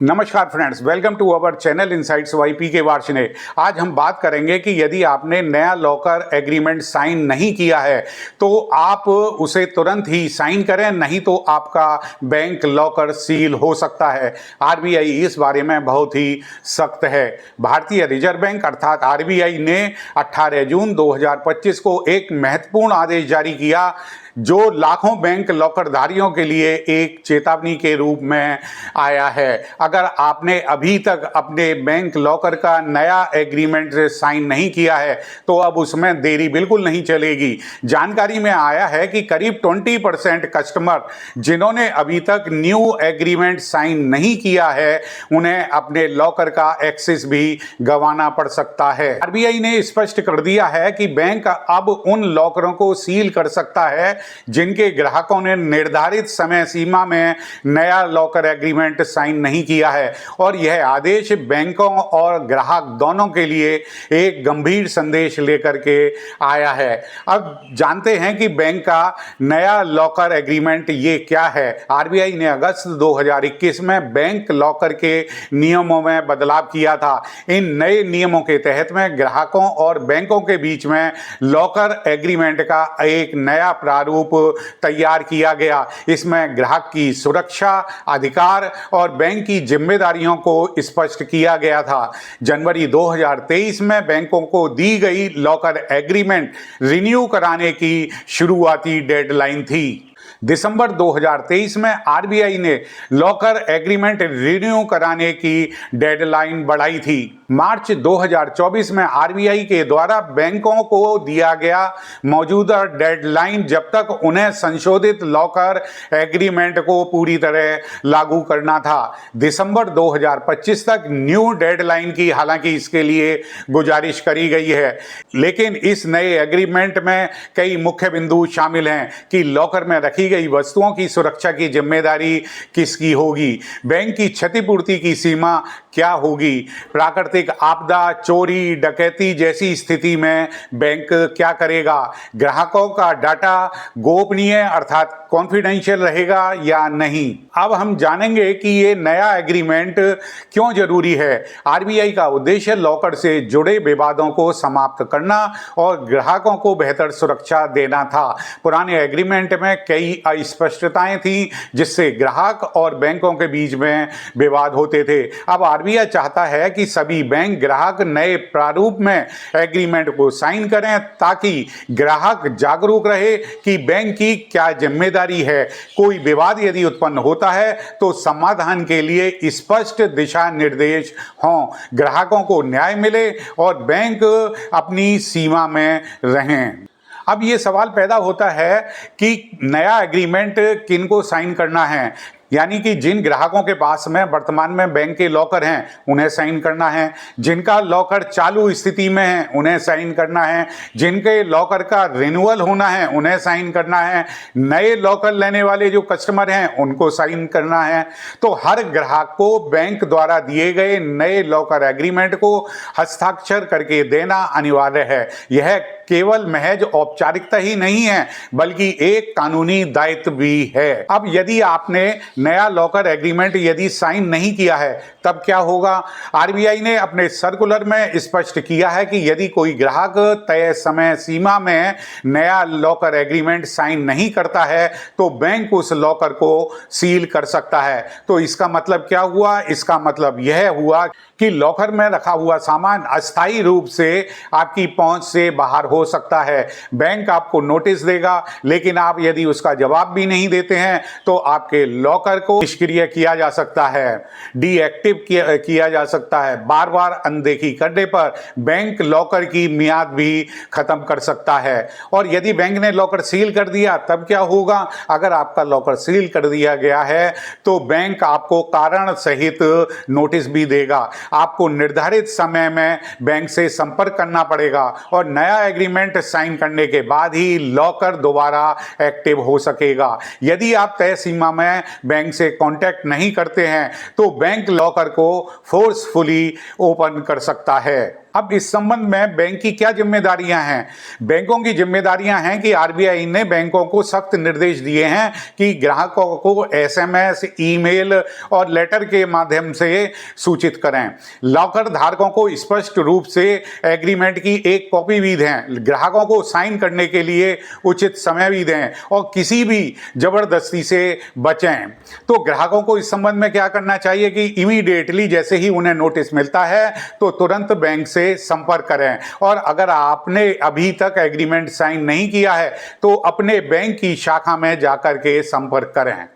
नमस्कार friends, welcome to our channel insights YP के वार्षिने। आज हम बात करेंगे कि यदि आपने नया लॉकर एग्रीमेंट साइन नहीं किया है तो आप उसे तुरंत ही साइन करें, नहीं तो आपका बैंक लॉकर सील हो सकता है। आरबीआई इस बारे में बहुत ही सख्त है। भारतीय रिजर्व बैंक अर्थात आरबीआई ने 18 जून 2025 को एक महत्वपूर्ण आदेश जारी किया जो लाखों बैंक लॉकरधारियों के लिए एक चेतावनी के रूप में आया है। अगर आपने अभी तक अपने बैंक लॉकर का नया एग्रीमेंट साइन नहीं किया है तो अब उसमें देरी बिल्कुल नहीं चलेगी। जानकारी में आया है कि करीब 20% कस्टमर जिन्होंने अभी तक न्यू एग्रीमेंट साइन नहीं किया है उन्हें अपने लॉकर का एक्सेस भी गंवाना पड़ सकता है। आरबीआई ने स्पष्ट कर दिया है कि बैंक अब उन लॉकरों को सील कर सकता है जिनके ग्राहकों ने निर्धारित समय सीमा में नया लॉकर एग्रीमेंट साइन नहीं किया है, और यह आदेश बैंकों और ग्राहक दोनों के लिए एक गंभीर संदेश लेकर के आया है। अब जानते हैं कि बैंक का नया लॉकर एग्रीमेंट ये क्या है। आरबीआई ने अगस्त 2021 में बैंक लॉकर के नियमों में बदलाव किया था। इन नए नियमों के तहत में ग्राहकों और बैंकों के बीच में लॉकर एग्रीमेंट का एक नया प्रारूप तैयार किया गया। इसमें ग्राहक की सुरक्षा, अधिकार और बैंक की जिम्मेदारियों को स्पष्ट किया गया था। जनवरी 2023 में बैंकों को दी गई लॉकर एग्रीमेंट रिन्यू कराने की शुरुआती डेडलाइन थी। दिसंबर 2023 में आरबीआई ने लॉकर एग्रीमेंट रिन्यू कराने की डेडलाइन बढ़ाई थी। मार्च 2024 में आरबीआई के द्वारा बैंकों को दिया गया मौजूदा डेडलाइन जब तक उन्हें संशोधित लॉकर एग्रीमेंट को पूरी तरह लागू करना था। दिसंबर 2025 तक न्यू डेडलाइन की हालांकि इसके लिए गुजारिश करी गई है, लेकिन इस नए एग्रीमेंट में कई मुख्य बिंदु शामिल हैं कि लॉकर में रखी गई वस्तुओं की सुरक्षा की जिम्मेदारी किसकी होगी, बैंक की क्षतिपूर्ति की सीमा क्या होगी, प्राकृतिक आपदा, चोरी, डकैती जैसी स्थिति में बैंक क्या करेगा, ग्राहकों का डाटा गोपनीय अर्थात कॉन्फिडेंशियल रहेगा या नहीं। अब हम जानेंगे कि ये नया एग्रीमेंट क्यों जरूरी है। आरबीआई का उद्देश्य लॉकर से जुड़े विवादों को समाप्त करना और ग्राहकों को बेहतर सुरक्षा देना था। पुराने एग्रीमेंट में कई अस्पष्टताएं थीं जिससे ग्राहक और बैंकों के बीच में विवाद होते थे। अब आरबीआई चाहता है कि सभी बैंक ग्राहक नए प्रारूप में एग्रीमेंट को साइन करें ताकि ग्राहक जागरूक रहे कि बैंक की क्या जिम्मेदारी है। कोई विवाद यदि उत्पन्न होता है तो समाधान के लिए स्पष्ट दिशा निर्देश हों, ग्राहकों को न्याय मिले और बैंक अपनी सीमा में रहें। अब ये सवाल पैदा होता है कि नया एग्रीमेंट किनको साइन करना है, यानी कि जिन ग्राहकों के पास में वर्तमान में बैंक के लॉकर हैं उन्हें साइन करना है, जिनका लॉकर चालू स्थिति में है उन्हें साइन करना है, जिनके लॉकर का रिन्यूअल होना है उन्हें साइन करना है, नए लॉकर लेने वाले जो कस्टमर हैं उनको साइन करना है। तो हर ग्राहक को बैंक द्वारा दिए गए नए लॉकर एग्रीमेंट को हस्ताक्षर करके देना अनिवार्य है। यह केवल महज औपचारिकता ही नहीं है बल्कि एक कानूनी दायित्व भी है। अब यदि आपने नया लॉकर एग्रीमेंट यदि साइन नहीं किया है तब क्या होगा। आरबीआई ने अपने सर्कुलर में स्पष्ट किया है कि यदि कोई ग्राहक तय समय सीमा में नया लॉकर एग्रीमेंट साइन नहीं करता है तो बैंक उस लॉकर को सील कर सकता है। तो इसका मतलब क्या हुआ? इसका मतलब यह हुआ कि लॉकर में रखा हुआ सामान अस्थायी रूप से आपकी पहुंच से बाहर हो सकता है। बैंक आपको नोटिस देगा, लेकिन आप यदि उसका जवाब भी नहीं देते हैं तो आपके लॉकर को निष्क्रिय किया जा सकता है, डीएक्टिव किया जा सकता है। बार बार अनदेखी करने पर बैंक लॉकर की मियाद भी खत्म कर सकता है। और यदि बैंक ने लॉकर सील कर दिया तब क्या होगा? अगर आपका लॉकर सील कर दिया गया है तो बैंक आपको कारण सहित नोटिस भी देगा। आपको निर्धारित समय में बैंक से संपर्क करना पड़ेगा और नया एग्रीमेंट साइन करने के बाद ही लॉकर दोबारा एक्टिव हो सकेगा। यदि आप तय सीमा में बैंक से कांटेक्ट नहीं करते हैं तो बैंक लॉकर को फोर्सफुली ओपन कर सकता है। अब इस संबंध में बैंक की क्या जिम्मेदारियां हैं? बैंकों की जिम्मेदारियां हैं कि आरबीआई ने बैंकों को सख्त निर्देश दिए हैं कि ग्राहकों को एसएमएस, ईमेल और लेटर के माध्यम से सूचित करें। लॉकर धारकों को स्पष्ट रूप से एग्रीमेंट की एक कॉपी भी दें, ग्राहकों को साइन करने के लिए उचित समय भी दें और किसी भी जबरदस्ती से बचें। तो ग्राहकों को इस संबंध में क्या करना चाहिए कि इमीडिएटली जैसे ही उन्हें नोटिस मिलता है तो तुरंत बैंक से संपर्क करें, और अगर आपने अभी तक एग्रीमेंट साइन नहीं किया है तो अपने बैंक की शाखा में जाकर के संपर्क करें।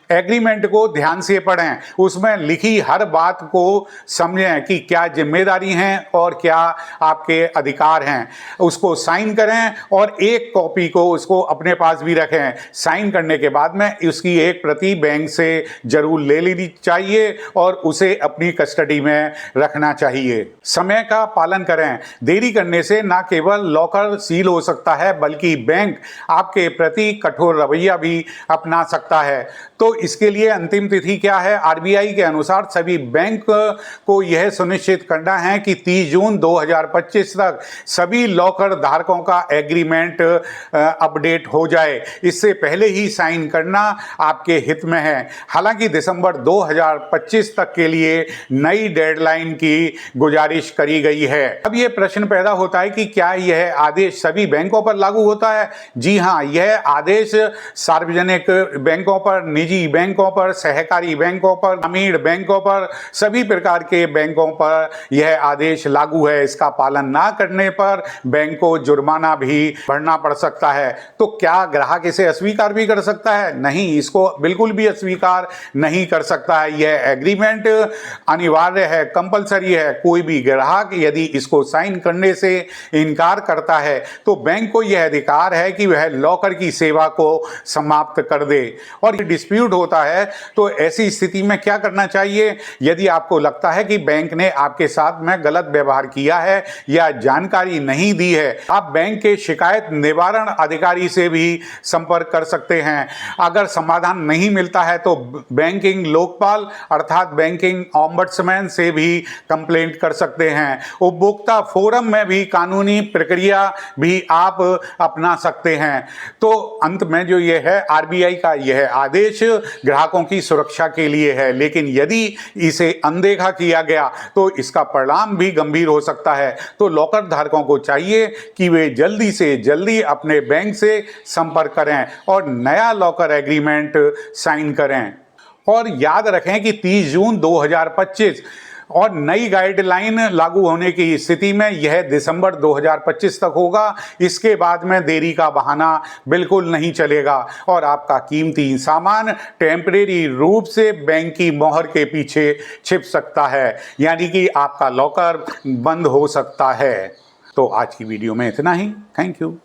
एग्रीमेंट को ध्यान से पढ़ें, उसमें लिखी हर बात को समझें कि क्या जिम्मेदारी हैं और क्या आपके अधिकार हैं। उसको साइन करें और एक कॉपी को उसको अपने पास भी रखें। साइन करने के बाद में उसकी एक प्रति बैंक से जरूर ले लेनी चाहिए और उसे अपनी कस्टडी में रखना चाहिए। समय का पालन करें, देरी करने से न केवल लॉकर सील हो सकता है बल्कि बैंक आपके प्रति कठोर रवैया भी अपना सकता है। तो इसके लिए अंतिम तिथि क्या है? आरबीआई के अनुसार सभी बैंक को यह सुनिश्चित करना है कि 30 जून 2025 तक सभी लॉकर धारकों का एग्रीमेंट अपडेट हो जाए। इससे पहले ही साइन करना आपके हित में है। हालांकि दिसंबर 2025 तक के लिए नई डेडलाइन की गुजारिश करी गई है। अब यह प्रश्न पैदा होता है कि क्या यह आदेश सभी बैंकों पर लागू होता है? जी हाँ, यह आदेश सार्वजनिक बैंकों पर, निजी बैंकों पर, सहकारी बैंकों पर, ग्रामीण बैंकों पर, सभी प्रकार के बैंकों पर यह आदेश लागू है। इसका पालन ना करने पर बैंक को जुर्माना भी भरना पड़ सकता है। तो क्या ग्राहक इसे अस्वीकार भी कर सकता है? नहीं, इसको बिल्कुल भी अस्वीकार नहीं कर सकता है। यह एग्रीमेंट अनिवार्य है, कंपलसरी है। कोई भी ग्राहक यदि इसको साइन करने से इनकार करता है तो बैंक को यह अधिकार है कि वह लॉकर की सेवा को समाप्त कर दे। और डिस्प्यूट होता है तो ऐसी स्थिति में क्या करना चाहिए? यदि आपको लगता है कि बैंक ने आपके साथ में गलत व्यवहार किया है या जानकारी नहीं दी है, आप बैंक के शिकायत निवारण अधिकारी से भी संपर्क कर सकते हैं। अगर समाधान नहीं मिलता है तो बैंकिंग लोकपाल अर्थात बैंकिंग ओम्बड्समैन से भी कंप्लेंट कर सकते हैं। उपभोक्ता फोरम में भी कानूनी प्रक्रिया भी आप अपना सकते हैं। तो अंत में जो यह है, आरबीआई का यह आदेश ग्राहकों की सुरक्षा के लिए है, लेकिन यदि इसे अनदेखा किया गया तो इसका परिणाम भी गंभीर हो सकता है। तो लॉकर धारकों को चाहिए कि वे जल्दी से जल्दी अपने बैंक से संपर्क करें और नया लॉकर एग्रीमेंट साइन करें। और याद रखें कि 30 जून 2025 और नई गाइडलाइन लागू होने की स्थिति में यह दिसंबर 2025 तक होगा। इसके बाद में देरी का बहाना बिल्कुल नहीं चलेगा और आपका कीमती सामान टेम्परेरी रूप से बैंक की मोहर के पीछे छिप सकता है, यानी कि आपका लॉकर बंद हो सकता है। तो आज की वीडियो में इतना ही। Thank you.